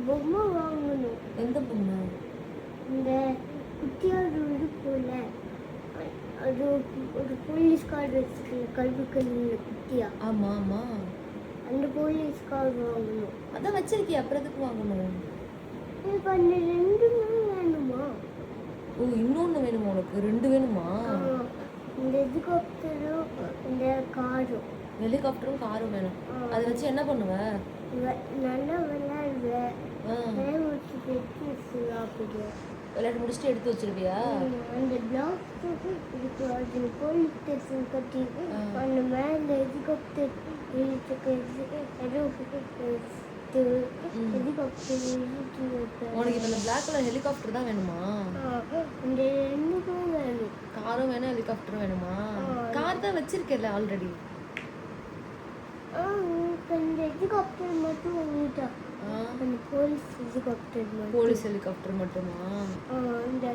பொம்மை வாங்கணும். எந்த பொண்ணு? இந்த குட்டியோட இருக்குல்ல, அது ஒரு போலீஸ்கார் வச்சுக்கல, கல்வி கல்வியில் குட்டியா. ஆமா ஆமா, அந்த போலீஸ்கார் வாங்கணும். அதான் வச்சிருக்கியா, அப்புறம் எதுக்கு வாங்கணும்? எனக்கு அந்த ரெண்டுமே வேணுமா? ஓ, இன்னொன்று வேணுமா உனக்கு? ரெண்டு வேணுமா? இந்த ஹெலிகாப்டரும் இந்த காரும். ஹெலிகாப்டரும் காரும் வேணும். அதை வச்சு என்ன பண்ணுவ? நல்லா விளையாடுவேன். விளையாட்டு முடிச்சுட்டு எடுத்து வச்சிருவியா? அந்த பிளாக் இருக்கு, அது போலீஸ் ஸ்டேஷன் கட்டி அந்த மேலே ஹெலிகாப்டர் உனக்கு இந்த பிளாக் கலர் ஹெலிகாப்டர் தான் வேணுமா? இந்த ரெண்டுக்கும் வேணும். காரும் வேணும், ஹெலிகாப்டரும் வேணுமா? கார் தான் வச்சிருக்கல ஆல்ரெடி. அந்த ஹெலிகாப்டர் மட்டும் வாங்கிட்டா. அந்த போலீஸ் ஹெலிகாப்டர் மட்டும். போலீஸ் ஹெலிகாப்டர் மட்டுமா? அந்த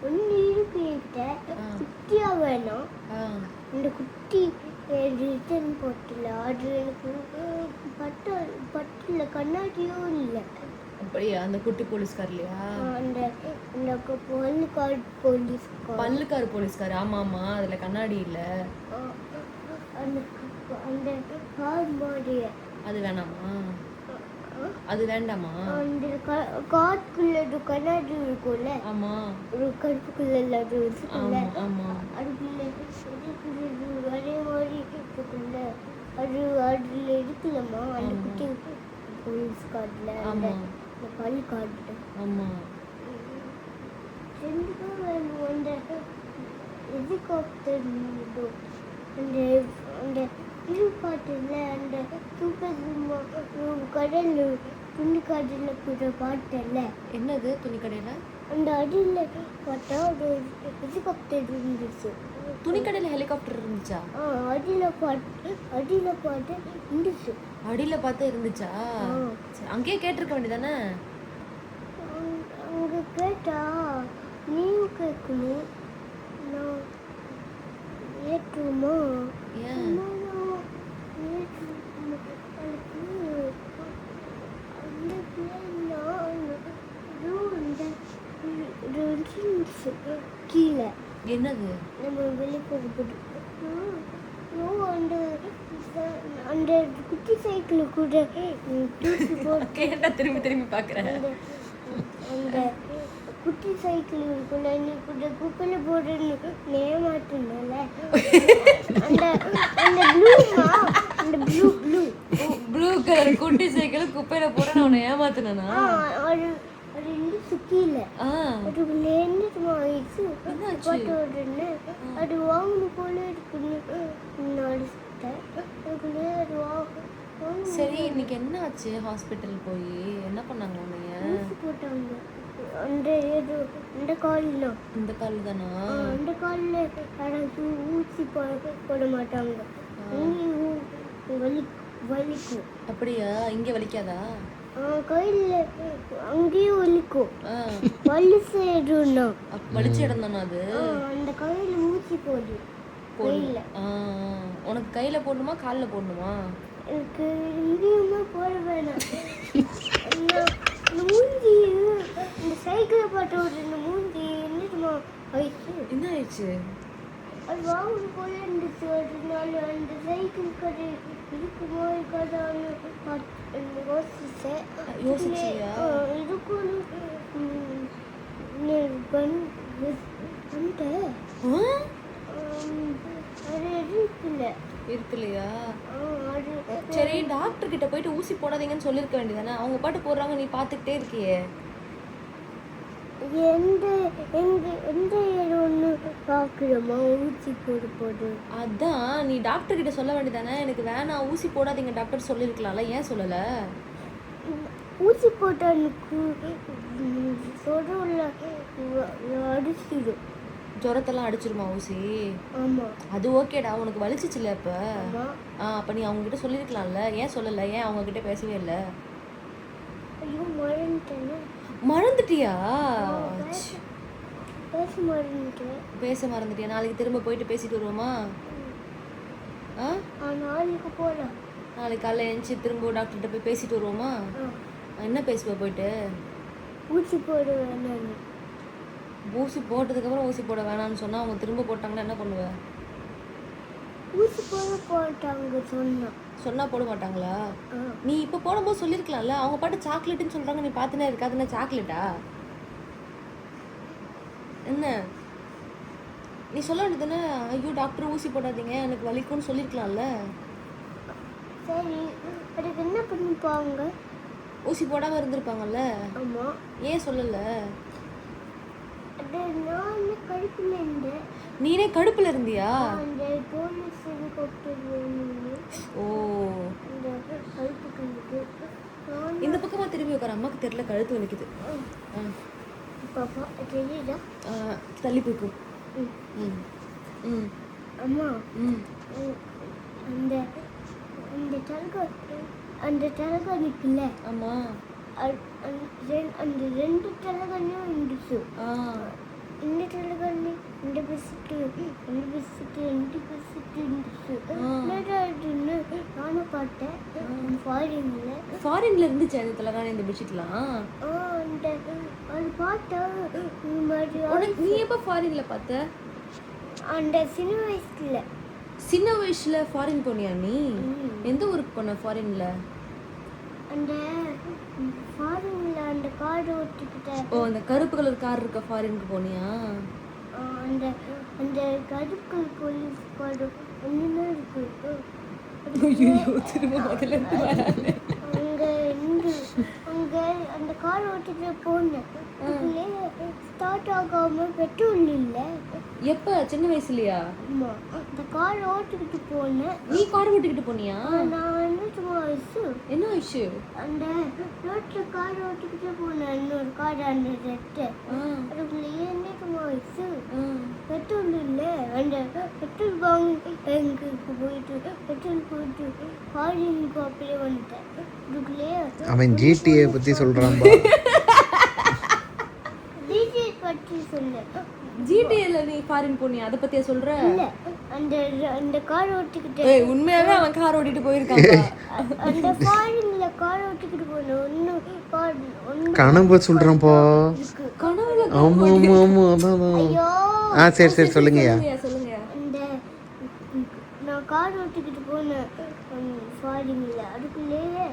ஒன்று இருக்கு என்கிட்ட, குட்டியா வேணும். அந்த குட்டி ரிட்டன் போட்டில் அது எனக்கு பட்டில் கண்ணாடியும் இல்லை. அப்படியா? அந்த குட்டி போலீஸ்கார்லையா? அந்த அந்த பல்லுக்கார் போலீஸ்கார். பல்லுக்கார் போலீஸ்கார், ஆமா ஆமா, அதுல கண்ணாடி இல்ல. அந்த அந்த கார் மாதிரி. அது வேணாமா? அது வேண்டாமா? அந்த காருக்குள்ள ஒரு கண்ணாடி இருக்கும்ல. ஆமா, ஒரு கருப்புக்குள்ள அது இருக்குல்ல. ஆமா, அதுக்குள்ள ஒரே மாதிரி இருக்குல்ல, அது அதுல இருக்குல்லம்மா அந்த குட்டி போலீஸ் கார்டுல, அந்த பல் கார்டுல. ஆமா, ரெண்டுக்கும் வேணும். அந்த ஹெலிகாப்டர் அந்த அந்த இது பாட்டுல, அந்த சூப்பர் கடல் துணி கடையில் போகிற பாட்டல்ல. என்னது துணி கடையில? அந்த அடியில் பார்த்தா ஒரு ஹெலிகாப்டர் இருந்துச்சு. துணி கடையில் ஹெலிகாப்டர் இருந்துச்சா? அடியில் பார்த்து இருந்துச்சு. அடியில் பார்த்து இருந்துச்சா? அங்கேயே கேட்டிருக்க வேண்டியதானே? அங்கே கேட்டா நீயும் கேட்கணும். நான் ஏற்றுமா? ஏன்? கீழே என்னது? நம்ம வெளியே போகும்போது அந்த அந்த குட்டி சைக்கிள் கூட தூக்கி போட்டு கேட்டா திரும்பி திரும்பி பார்க்குறேன். அந்த குட்டி சைக்கிள் இருக்குல்ல, நீ கூட குப்பையில் போடுறேன்னு ஏமாத்துனல. அந்த அந்த ப்ளூமா, அந்த ப்ளூ கலர் குட்டி சைக்கிள் குப்பையில போட நான் உன்னை ஏமாத்துனா? அது அது இருந்துச்சு கீழே. அதுக்குள்ள என்னமா ஆயிடுச்சு பாட்டு உடனே அது வாங்கணும் போல இருக்குன்னு அடிச்சுட்டேன். அதுக்குள்ளே அது சரி, இன்னைக்கு என்ன ஆச்சு? ஹாஸ்பிட்டல் போய் என்ன பண்ணாங்க உன்னைய? ஊசி போட்டாங்க. அந்த ஏதோ இந்த காலில். இந்த கால் தானா? அந்த காலில் யாராவது ஊசி போட மாட்டாங்க. வலிக்கும். அப்படியா? இங்கே வலிக்காதா? கையில் அங்கேயும் வலிக்கும். வலிச்சு இடம்னா வலிச்ச இடம் தானே அது? அந்த கையில் ஊசி போடு. கையில். உனக்கு கையில் போடணுமா காலில் போடணுமா? எனக்கு இங்கேயுமே போட வேணாம். மூஞ்சி இந்த சைக்கிளை பார்த்து ஒரு இந்த மூஞ்சி என்னமா ஆயிடுச்சு? என்ன ஆயிடுச்சு? அது வாங்கணும் போல இருந்துச்சு. அதனால அந்த சைக்கிள் கடை இருக்குமோ இருக்காதான்னு யோசிச்சியா? இதுக்கும் அது இருக்குல்லையா? சரி, டாக்டர் கிட்ட போயிட்டு ஊசி போடாதீங்கன்னு சொல்லியிருக்க வேண்டியதானே? அவங்க பாட்டு போடுறாங்க, நீ பார்த்துக்கிட்டே இருக்கியே. எந்த ஒன்று பார்க்குறோமா ஊசி போடு. அதான் நீ டாக்டர் கிட்ட சொல்ல வேண்டியதானே? எனக்கு வேணாம், ஊசி போடாதீங்க டாக்டர் சொல்லியிருக்கலாம்ல, ஏன் சொல்லலை? ஊசி போட்டால் எனக்கு சொல்ல அடிச்சிடும். ஜுரத்தெல்லாம் அடிச்சிருமா ஊசி? ஆமாம். அது ஓகேடா, உனக்கு வலிச்சிச்சுல இப்போ? அப்போ நீ அவங்ககிட்ட சொல்லியிருக்கலாம்ல, ஏன் சொல்லலை? ஏன் அவங்ககிட்ட பேசவே இல்லை? ஐயோ, மறந்துட்டேன். மறந்துட்டியா? பேச மறந்துட்டியா? நாளைக்கு திரும்ப போயிட்டு பேசிட்டு வருவோமா? நாளைக்கு போகலாம். நாளைக்கு காலையில் எழுந்துச்சி திரும்ப டாக்டர்கிட்ட போய் பேசிட்டு வருவோமா? என்ன பேசுவ போயிட்டு? ஊசி போட வேணான்னு. ஊசி போட்டதுக்கப்புறம் ஊசி போட வேணாம்னு சொன்னால் அவங்க திரும்ப போட்டாங்கன்னா என்ன பண்ணுவ? ஊசி போட்டாங்க சொன்னால் போட மாட்டாங்களா? நீ இப்போ போடும்போது சொல்லியிருக்கலாம்ல. அவங்க பாட்டு சாக்லேட்டுன்னு சொல்கிறாங்க, நீ பார்த்துனே இருக்காதுன்னா சாக்லேட்டா என்ன? நீ சொல்ல வேண்டியதுன்னு, ஐயோ டாக்டர் ஊசி போடாதீங்க எனக்கு வலிக்கும்னு சொல்லியிருக்கலாம்ல. சரி, அதுக்கு என்ன பண்ணிப்பாங்க? ஊசி போடாமல் இருந்திருப்பாங்கல்ல. ஆமாம். ஏன் சொல்லலை? அது நான் கடுப்பில் இருந்தேன். நீனே கடுப்பில் இருந்தியா? அந்த போலீஸ் ஹெலிகாப்டர் ஓ, இந்த கழுத்துக்கு இந்த பக்கமாக திரும்பி உட்கார. அம்மாவுக்கு தெரியல, கழுத்து வலிக்குது. பாப்பா தெரியுதா? தள்ளி போய்க்கும். ம் ம் அம்மா, ம் அந்த அந்த தலகை இருக்குல்ல. ஆமாம். அந்த 2 தலகனையும் இருந்துச்சு. இந்த தலகனி இந்த பிஸ்கட்டு இருந்துச்சு. நானும் பார்த்தேன் ஃபாரின்ல இருந்துச்சு அந்த தலகாணி, இந்த பெட்ஷீட்லாம். அந்த அது பார்த்தா நீ எப்போ ஃபாரின்ல பார்த்த? அந்த சின்ன வயசுல. சின்ன வயசுல ஃபாரின் போனியா நீ? எந்த ஊருக்கு போன ஃபாரின்ல? அந்த ஃபாரின்ல அந்த கார் ஓட்டிக்கிட்ட. ஓ, அந்த கருப்பு கலர் கார் இருக்க ஃபாரினுக்கு போனியா? அந்த அந்த கருப்பு போலீஸ் கார் ஒன்றுமே இருக்கு. திரும்ப முதல்ல இருந்து வராங்க. அங்கே அந்த கார் ஓட்டிட்டு போனேன். ஸ்டார்ட் ஆகாம பெட்ரோல் இல்லை. எப்போ? சின்ன வயசுலையா? ஆமாம். அந்த கார் ஓட்டிக்கிட்டு போனேன். நீ கார் ஓட்டிக்கிட்டு போனியா? நான் என்ன சும்மா வயசு. என்ன வயசு? அந்த ரோட்டில் கார் ஓட்டிக்கிட்டு போனேன். இன்னொரு கார் அந்த ரெட்டு அதுக்குள்ளேயே என்ன சும்மா வயசு. பெட்ரோல் இல்லை. அந்த பெட்ரோல் பேங்குக்கு போயிட்டு பெட்ரோல் போயிட்டு ஃபாரினுக்கு அப்படியே வந்துட்டேன். அதுக்குள்ளேயே அவன் ஜிடிஏ பற்றி சொல்கிறான். ஜிடிஏ பற்றி சொல்லு. ஜிடிஏல நீ ஃபாரின் போனியா? அதை பத்தியா சொல்ற? இல்ல, அந்த அந்த கார் ஓட்டிக்கிட்டு. உண்மையாவே அவன் கார் ஓட்டிட்டு போயிருக்காங்க. அந்த ஃபாரின்ல கார் ஓட்டிக்கிட்டு போன கனவு சொல்றேன்ப்பா. கனவுல? ஆமா ஆமா ஆமா அதான். ஐயோ. சரி சரி சொல்லுங்கய்யா. சொல்லுங்க. அந்த நான் கார் ஓட்டிக்கிட்டு போனேன் ஃபாரின்ல. அதுக்குள்ளேயே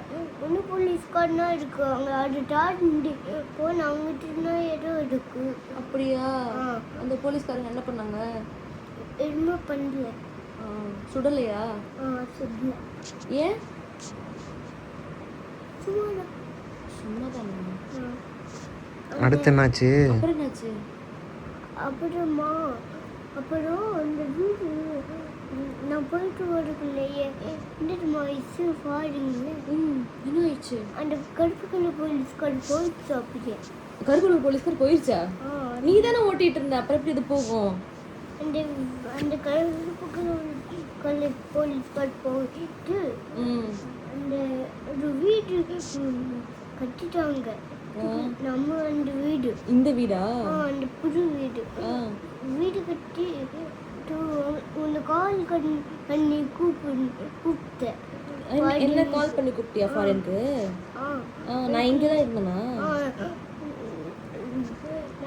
ஒன்று போலீஸ்காரனா இருக்கு. அங்கே அது தாண்டி போன அவங்ககிட்ட ஏதோ இருக்கு. அப்படியா? அந்த போலீஸ்காரங்க என்ன பண்ணாங்க? எதுவுமே பண்ணல. சுடலையா? சுடல. ஏன்? சும்மாதானே. அடுத்து என்னாச்சு? அப்புறம் என்னாச்சு? அப்புறம் அந்த வீடு நான் போயிட்டு வரக்குள்ளேயே வயசு ஃபாரின்ல. என்ன ஆயிடுச்சு? அந்த கருப்பு கலர் போலீஸ்கார் போயிடுச்சு. அப்படியே கருப்பு கலர் போலீஸ்கார் போயிடுச்சா? நீ தானே ஓட்டிட்டு இருந்த, அப்புறம் எப்படி இது போகும்? அந்த அந்த கருப்பு கலர் போலீஸ்கார் போயிட்டு அந்த ஒரு வீடு கட்டிட்டாங்க. நம்ம அந்த வீடு. இந்த வீடா? அந்த புது வீடு கட்டி உன்னை கால் பண்ணி கூப்பிட்டேன். என்ன கால் பண்ணி கூப்பிட்டியா ஃபாரினுக்கு? நான் இங்கே தான் இருந்தேனா?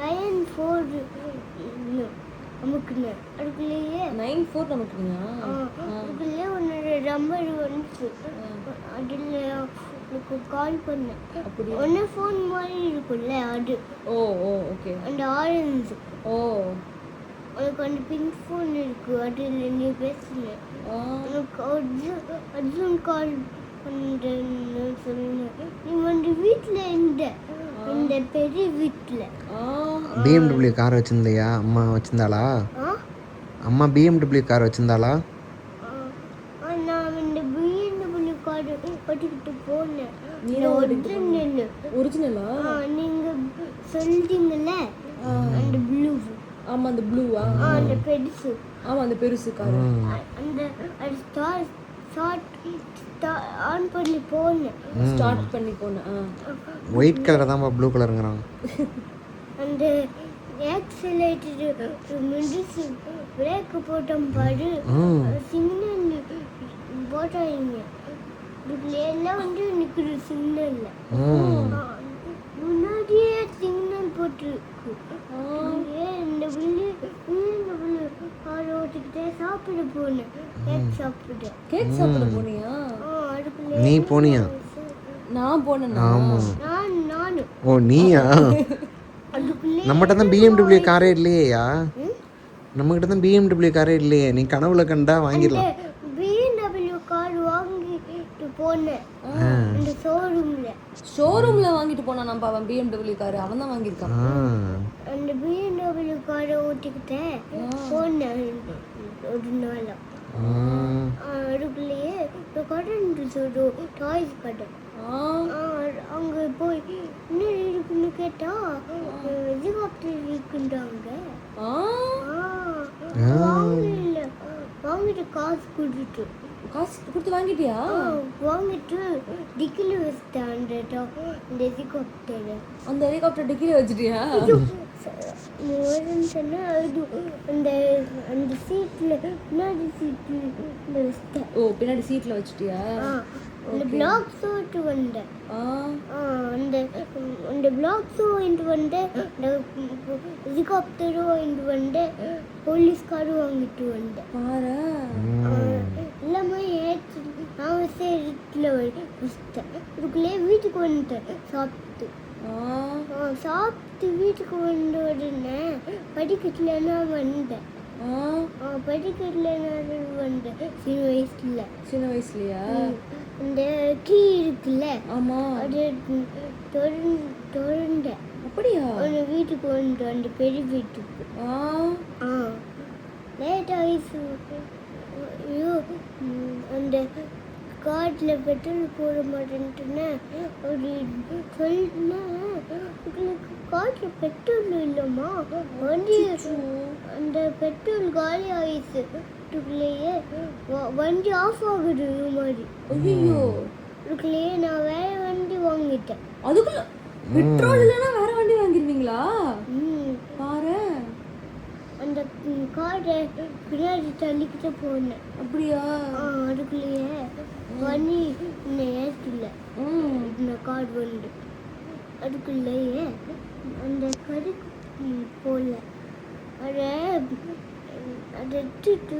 94 நமக்குன்னு. அதுக்குள்ளேயே 94 நமக்குனியா? அதுக்குள்ளேயே உன்னோட நம்பர் வந்துச்சு. அதில் எனக்கு கால் பண்ணேன். அப்படி ஒன்று ஃபோன் மாதிரி இருக்குல்ல அது. ஓ ஓ ஓகே. அந்த ஆரஞ்சு. ஓ, உனக்கு அந்த பிங்க் ஃபோன் இருக்கு. அதில் நீ பேசுன. உனக்கு அர்ஜுன் கால் பண்ணுறேன்னு சொன்னேன். நீ வந்து வீட்டில் இருந்த, இந்த பெரிய வீட்டில். BMW கார் வச்சிருந்தியா? அம்மா வச்சிருந்தாளா? அம்மா BMW கார் வச்சிருந்தாளா? நான் இந்த BMW கார் ஓட்டிக்கிட்டு போனேன். ஒரிஜினலா? நீங்க சொல்றீங்கல்ல அந்த ப்ளூ. ஆமா, அந்த ப்ளூவா? அந்த பெருசு. ஆமா, அந்த பெருசு கார். அந்த ஆன் பண்ணி போனேன். ஸ்டார்ட் பண்ணி போனேன். ஒயிட் கலர் தான், ப்ளூ கலருங்கிறான். அந்த ஆக்சிலேட்டர் மிடிச்சு பிரேக் போட்டோம் பாரு. சிக்னல் போட்டாங்க. அதுக்குள்ளே எல்லாம் வந்து நிற்கிற சிக்னல்ல ம் முன்னாடியே சிக்னல் போட்டுருக்கு. இந்த வில்லு கார் ஓட்டிக்கிட்டே சாப்பிட போனேன். கேக் சாப்பிட போனியா? அதுக்குள்ளே நீ போனியா? நான் போனேன்னா ஆமாம். நானு ஓ நீயா? அதுக்குள்ளே நம்மகிட்ட தான் BMW காரே இல்லையா? நம்மகிட்ட தான் BMW காரே இல்லையே. நீ கனவுல கண்டா வாங்கிடலாம். BMW கார் வாங்கிட்டு போனேன் இந்த ஷோரூம்ல வாங்கிட்டு போனா நம்ம அவன் BMW கார் அவன் தான் வாங்கியிருக்கான். அந்த BMW காரை ஓட்டிக்கிட்டேன் போனேன் ஒரு நாள். அதுக்குள்ளேயே இந்த கடை இருந்துச்சு, ஒரு டாய்ஸ் கடை. அங்கே போய் என்ன இருக்குன்னு கேட்டா ஹெலிகாப்டர் இருக்குன்றாங்க. வாங்கிட்டு காசு கொடுத்து வாங்கிட்டியா? வாங்கிட்டு டிக்கில வச்சுட்டேன் அந்த ஹெலிகாப்டர். அந்த ஹெலிகாப்டர் டிக்கில வச்சுட்டியா? சொன்னா அந்த அந்த சீட்ல பின்னாடி சீட்ல வச்சுட்டேன். ஓ பின்னாடி சீட்ல வச்சுட்டியா? அந்த பிளாக் ஷோட்டு வந்தேன். அந்த அந்த பிளாக் ஷோ வாங்கிட்டு வந்தேன், அந்த ஹெலிகாப்டரும் வாங்கிட்டு வந்தேன், போலீஸ் காரும் வாங்கிட்டு வந்தேன். பாரு எல்லாமே ஏற்றி நான் சீட்டில் வச்சுட்டேன். இதுக்குள்ளே வீட்டுக்கு வந்துட்டேன் சாப்பிட்டு. சாப்பிட்டு வீட்டுக்கு வந்த உடனே படிக்கட்டில் நான் வந்தேன். படிக்கட்டில் நான் வந்தேன் சின்ன வயசுலையா? அந்த கீ இருக்குல்ல, ஆமா அது திறந்தேன். அப்படியா? அந்த வீட்டுக்கு வந்து அந்த பெரிய வீட்டுக்கு லேட் ஆயிடுச்சு. ஐயோ அந்த காட்டில் பெட்ரோல் போட மாட்டேன்ட்டுன்னு ஒரு சொன்னேன். காட்டில் பெட்ரோல் இல்லைம்மா, வண்டி அந்த பெட்ரோல் காலி ஆயிடுச்சு. அதுக்குள்ளேயே வண்டி ஆஃப் ஆகுது மாதிரி. ஐயோ அதுக்குள்ளேயே நான் வேற வண்டி வாங்கிட்டேன். அதுக்குள்ள பெட்ரோல் இல்லைன்னா வேற வண்டி வாங்கிருவீங்களா? பாரு அந்த காரை பின்னாடி தள்ளிக்கிட்டு போனேன். அப்படியா? அதுக்குள்ளேயே வண்டி இன்னும் ஏற்றல இந்த கார் வந்து. அதுக்குள்ளேயே அந்த கடைக்கு போகல. அதை எடுத்துட்டு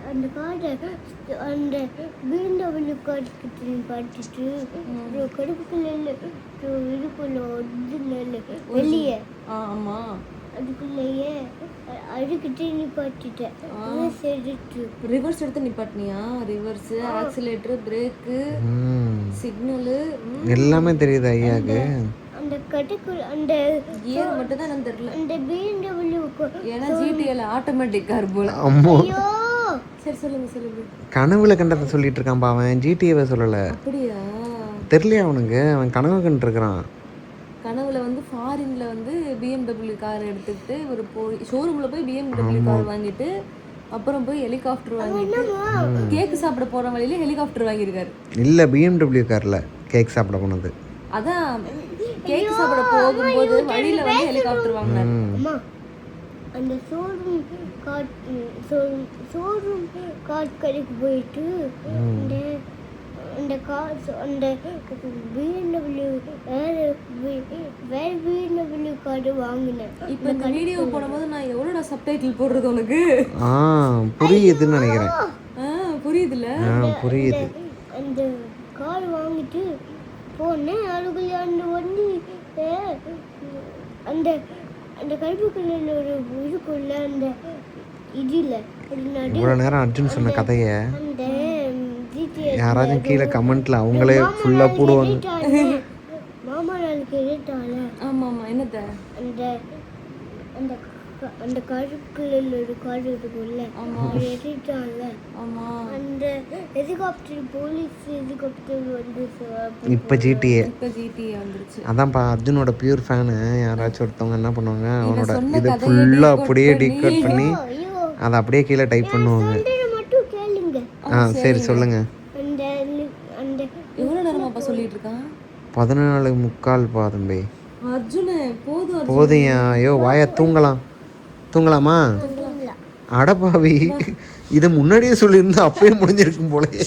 அந்த காரை அந்த BMW கார்டுக்கிட்ட பார்த்துட்டு ஒரு கடுப்புக்குள்ள இதுக்குள்ள ஒரிஜினல் வெளியே அதுக்குள்ளேயே அதுக்கிட்டே நிப்பாட்டிட்டேன். ரிவர்ஸ் எடுத்து நிப்பாட்டினியா? ரிவர்ஸ், ஆக்சிலேட்டர், பிரேக்கு, சிக்னல் எல்லாமே தெரியுது ஐயாக்கு. அந்த கடைக்குள்ள அந்த கியர் மட்டும் தான் எனக்கு தெரியல. அந்த BMW ஏன்னா GTL ஆட்டோமேட்டிக் கார் போல. ஐயோ சரி சொல்லுங்க. கனவுல கண்டதை சொல்லிட்டு இருக்கான் அவன், GTAவை சொல்லல. அப்படியா? தெரியலையா அவனுக்கு? அவன் கனவு கண்டுருக்கிறான். கனவுல வந்து ஃபாரின்ல வந்து BMW கார் எடுத்துக்கிட்டு ஒரு போய் ஷோரூம்ல போய் BMW கார் வாங்கிட்டு அப்புறம் போய் ஹெலிகாப்டர் வாங்கிட்டு கேக் சாப்பிட போற வழியில ஹெலிகாப்டர் வாங்கியிருக்காரு. இல்ல BMW கார்ல கேக் சாப்பிட போனது. அதான் கேக் சாப்பிட போகும்போது வழியில வந்து ஹெலிகாப்டர் வாங்கினாரு. அந்த ஷோரூம் கார் கடைக்கு போயிட்டு அந்த காசு அந்த BMW வேற BMW கார்டு வாங்கினேன். இப்போ இந்த வீடியோ போடும்போது நான் எவ்வளோடா சப்டைட்டில் போடுறது உனக்கு? புரியுதுன்னு நினைக்கிறேன். புரியுதுல்ல? புரியுது. அந்த கார் வாங்கிட்டு போனேன். அதுக்குள்ள அந்த வண்டி அந்த அந்த கருப்புக்குள்ள ஒரு இதுக்குள்ள அந்த இதில் இவ்வளோ நேரம் அர்ஜுன் சொன்ன கதையை யாராச்சும் கீழே கமெண்ட்ல அவங்களே ஃபுல்லாக போடுவாங்க. மாமா நான் கேட்டால. ஆமாம் என்னத்த? அந்த அந்த அந்த கருப்புக்குள்ள ஒரு கார் இருக்குல்ல, ஏறிட்டான்ல. அந்த ஹெலிகாப்டர் போலீஸ் ஹெலிகாப்டர் வந்து இப்போ GTA வந்துருச்சு. அதான்ப்பா அர்ஜுனோட பியூர் ஃபேனு. யாராச்சும் ஒருத்தவங்க என்ன பண்ணுவாங்க, அவனோட இதை ஃபுல்லாக அப்படியே டிகோட் பண்ணி அதை அப்படியே கீழே டைப் பண்ணுவாங்க. சரி சொல்லுங்க. அந்த அந்த எவ்வளோ நேரமாப்பா சொல்லிட்டு இருக்கான்? 14:45 பாதம்பே. அர்ஜுனே போதும் போதையா? ஐயோ வாயா, தூங்கலாமா? அடப்பாவி, இதை முன்னாடியே சொல்லியிருந்தா அப்பயே முடிஞ்சிருக்கும் போலயே.